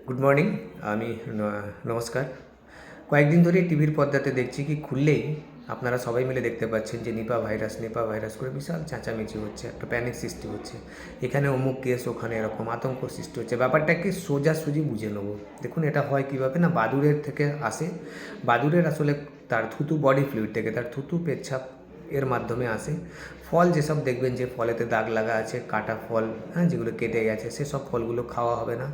Good morning. আমি নমস্কার। কয়েকদিন ধরেই টিভির পর্দাতে দেখছি কি খুললেই আপনারা সবাই মিলে দেখতে পাচ্ছেন যে নিপা ভাইরাস করে বিশাল চেঁচামেচি হচ্ছে, একটা প্যানিক সৃষ্টি হচ্ছে। এখানে অমুক কেস, ওখানে এরকম আতঙ্ক সৃষ্টি হচ্ছে। ব্যাপারটাকে সোজাসুজি বুঝে নেবো। দেখুন, এটা হয় কীভাবে না, বাদুড়ের থেকে আসে। বাদুড়ের আসলে তার থুতু, বডি ফ্লুইড থেকে, তার থুতু পেচ্ছাপ এর মাধ্যমে আসে। ফল যেসব দেখবেন যে ফলেতে দাগ লাগা আছে, কাটা ফল, হ্যাঁ, যেগুলো কেটে গেছে, সেসব ফলগুলো খাওয়া হবে না।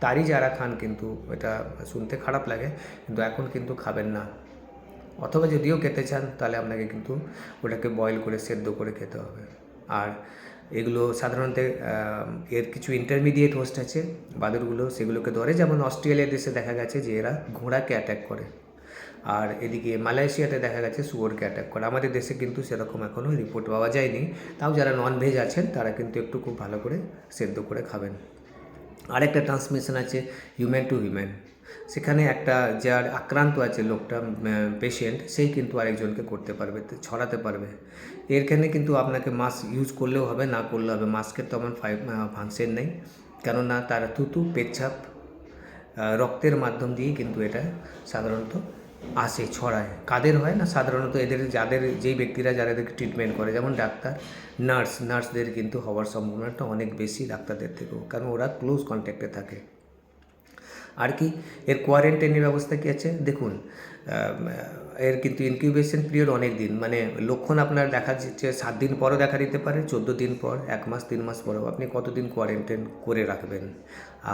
তারই যারা খান, কিন্তু এটা শুনতে খারাপ লাগে, কিন্তু এখন কিন্তু খাবেন না। অথবা যদিও খেতে চান তাহলে আপনাকে কিন্তু ওটাকে বয়েল করে, সেদ্ধ করে খেতে হবে। আর এগুলো সাধারণত এর কিছু ইন্টারমিডিয়েট হোস্ট আছে বাদুড়গুলো, সেগুলোকে ধরে। যেমন অস্ট্রেলিয়া দেশে দেখা গেছে যে এরা ঘোড়াকে অ্যাট্যাক করে, আর এদিকে মালয়েশিয়াতে দেখা গেছে শুয়োরকে অ্যাট্যাক করে। আমাদের দেশে কিন্তু সেরকম এখনও রিপোর্ট পাওয়া যায়নি। তাও যারা ননভেজ আছেন তারা কিন্তু একটু খুব ভালো করে সেদ্ধ করে খাবেন। আরেকটা ট্রান্সমিশন আছে হিউম্যান টু হিউম্যান। সেখানে একটা যার আক্রান্ত আছে লোকটা, পেশেন্ট, সেই কিন্তু আরেকজনকে করতে পারবে, ছড়াতে পারবে। এখানে কিন্তু আপনাকে মাস্ক ইউজ করলেও হবে, না করলেও হবে। মাস্কের তেমন ফাংশন নেই, কেননা তার থুতু, পেচ্ছাপ, রক্তের মাধ্যম দিয়েই কিন্তু এটা সাধারণত আসে, ছড়ায়। কাদের হয় না, সাধারণত যাদের যেই ব্যক্তিরা যাদেরকে ট্রিটমেন্ট করে, যেমন ডাক্তার, নার্সদের কিন্তু হওয়ার সম্ভাবনাটা অনেক বেশি ডাক্তারদের থেকেও, কারণ ওরা ক্লোজ কন্ট্যাক্টে থাকে। আর কি এর কোয়ারেন্টাইনের ব্যবস্থা কী আছে দেখুন। এর কিন্তু ইনকিউবেশন পিরিয়ড অনেক দিন, মানে লক্ষণ আপনার দেখা যাচ্ছে 7 দিন পরও দেখা দিতে পারে, 14 দিন পর, 1 মাস, 3 মাস পরেও। আপনি কতদিন কোয়ারেন্টাইন করে রাখবেন?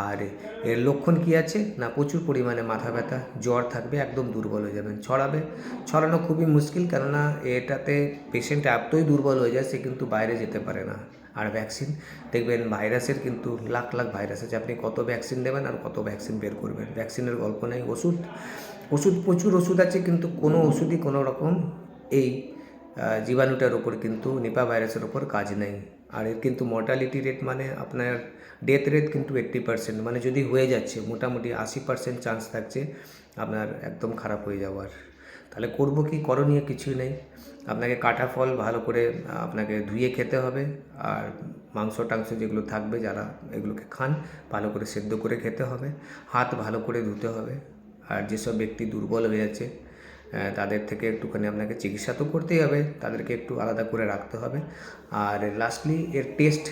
আর এর লক্ষণ কী আছে না, প্রচুর পরিমাণে মাথা ব্যথা, জ্বর থাকবে, একদম দুর্বল হয়ে যাবেন। ছড়ানো খুবই মুশকিল, কেননা এটাতে পেশেন্ট এতই দুর্বল হয়ে যায় সে কিন্তু বাইরে যেতে পারে না। আর ভ্যাকসিন দেখবেন, ভাইরাসের কিন্তু লাখ লাখ ভাইরাস আছে, আপনি কত ভ্যাকসিন দেবেন আর কত ভ্যাকসিন বের করবেন। ভ্যাকসিনের গল্প নেই। প্রচুর ওষুধ আছে, কিন্তু কোনো ওষুধই কোনো রকম এই জীবাণুটার ওপর, কিন্তু নিপা ভাইরাসের ওপর কাজ নেই। আর এর কিন্তু মর্টালিটি রেট, মানে আপনার ডেথ রেট কিন্তু 80%, মানে যদি হয়ে যাচ্ছে মোটামুটি 80% চান্স থাকছে আপনার একদম খারাপ হয়ে যাওয়ার। তাহলে করবো কি, করণীয় কিছুই নেই। আপনাকে কাটা ফল ভালো করে আপনাকে ধুয়ে খেতে হবে। আর মাংস টাংস যেগুলো থাকবে, যারা এগুলোকে খান, ভালো করে সেদ্ধ করে খেতে হবে। হাত ভালো করে ধুতে হবে। আর যেসব ব্যক্তি দুর্বল হয়ে যাচ্ছে তাদের থেকে একটুখানি আপনাকে চিকিৎসা তো করতেই হবে, তাদেরকে একটু আলাদা করে রাখতে হবে। আর লাস্টলি এর টেস্ট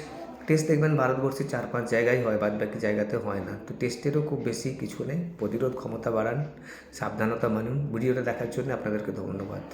দেখবেন ভারতবর্ষে 4-5 জায়গায় হয়, বাদ বাকি জায়গাতে হয় না। তো টেস্টেরও খুব বেশি কিছু নেই। প্রতিরোধ ক্ষমতা বাড়ান, সাবধানতা মানুন। ভিডিওটা দেখার জন্য আপনাদেরকে ধন্যবাদ।